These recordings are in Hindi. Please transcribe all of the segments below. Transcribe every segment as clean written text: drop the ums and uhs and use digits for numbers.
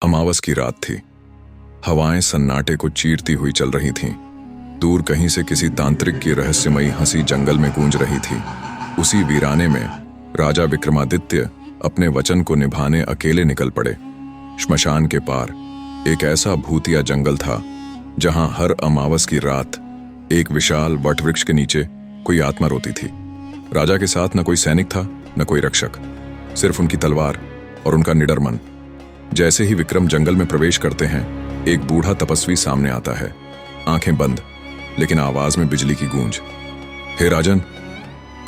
अमावस की रात थी। हवाएं सन्नाटे को चीरती हुई चल रही थीं। दूर कहीं से किसी तांत्रिक की रहस्यमयी हंसी जंगल में गूंज रही थी। उसी वीराने में राजा विक्रमादित्य अपने वचन को निभाने अकेले निकल पड़े। श्मशान के पार एक ऐसा भूतिया जंगल था जहां हर अमावस की रात एक विशाल वटवृक्ष के नीचे कोई आत्मा रोती थी। राजा के साथ न कोई सैनिक था, न कोई रक्षक, सिर्फ उनकी तलवार और उनका निडर मन। जैसे ही विक्रम जंगल में प्रवेश करते हैं, एक बूढ़ा तपस्वी सामने आता है, आंखें बंद, लेकिन आवाज में बिजली की गूंज। हे राजन,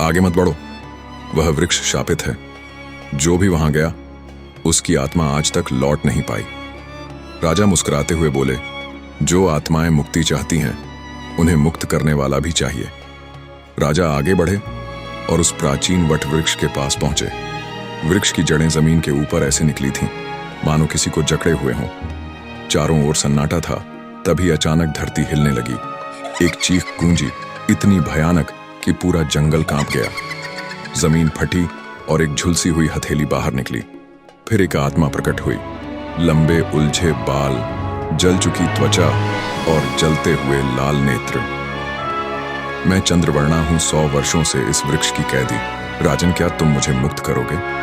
आगे मत बढ़ो, वह वृक्ष शापित है। जो भी वहां गया उसकी आत्मा आज तक लौट नहीं पाई। राजा मुस्कुराते हुए बोले, जो आत्माएं मुक्ति चाहती हैं उन्हें मुक्त करने वाला भी चाहिए। राजा आगे बढ़े और उस प्राचीन वटवृक्ष के पास पहुंचे। वृक्ष की जड़ें जमीन के ऊपर ऐसे निकली थीं मानो किसी को जकड़े हुए हों। चारों ओर सन्नाटा था। तभी अचानक धरती हिलने लगी। एक चीख गूंजी, इतनी भयानक कि पूरा जंगल कांप गया। जमीन फटी और एक झुलसी हुई हथेली बाहर निकली। फिर एक आत्मा प्रकट हुई, लंबे उलझे बाल, जल चुकी त्वचा और जलते हुए लाल नेत्र। मैं चंद्रवर्णा हूं, 100 वर्षों से इस वृक्ष की कैदी। राजन, क्या तुम मुझे मुक्त करोगे?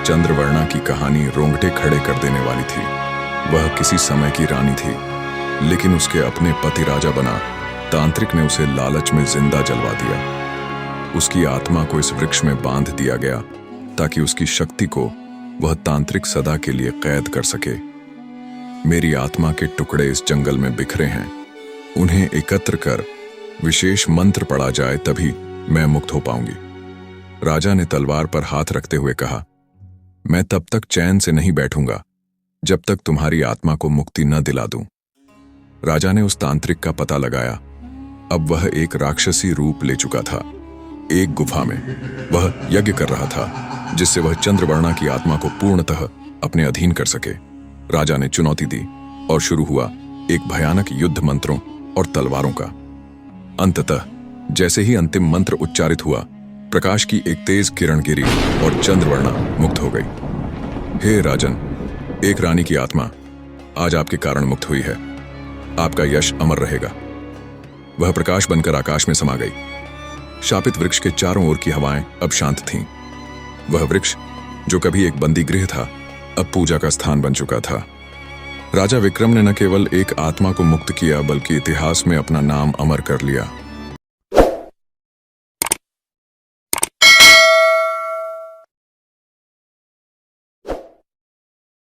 चंद्रवर्णा की कहानी रोंगटे खड़े कर देने वाली थी। वह किसी समय की रानी थी, लेकिन उसके अपने पति राजा बना तांत्रिक ने उसे लालच में जिंदा जलवा दिया। उसकी आत्मा को इस वृक्ष में बांध दिया गया ताकि उसकी शक्ति को वह तांत्रिक सदा के लिए कैद कर सके। मेरी आत्मा के टुकड़े इस जंगल में बिखरे हैं। उन्हें एकत्र कर विशेष मंत्र पढ़ा जाए, तभी मैं मुक्त हो पाऊंगी। राजा ने तलवार पर हाथ रखते हुए कहा, मैं तब तक चैन से नहीं बैठूंगा जब तक तुम्हारी आत्मा को मुक्ति न दिला दूं। राजा ने उस तांत्रिक का पता लगाया। अब वह एक राक्षसी रूप ले चुका था। एक गुफा में वह यज्ञ कर रहा था जिससे वह चंद्रवर्णा की आत्मा को पूर्णतः अपने अधीन कर सके। राजा ने चुनौती दी और शुरू हुआ एक भयानक युद्ध मंत्रों और तलवारों का। अंततः जैसे ही अंतिम मंत्र उच्चारित हुआ, प्रकाश की एक तेज किरण गिरी और चंद्रवर्णा मुक्त हो गई। हे राजन, एक रानी की आत्मा आज आपके कारण मुक्त हुई है। आपका यश अमर रहेगा। वह प्रकाश बनकर आकाश में समा गई। शापित वृक्ष के चारों ओर की हवाएं अब शांत थीं। वह वृक्ष जो कभी एक बंदी गृह था, अब पूजा का स्थान बन चुका था। राजा विक्रम ने न केवल एक आत्मा को मुक्त किया, बल्कि इतिहास में अपना नाम अमर कर लिया।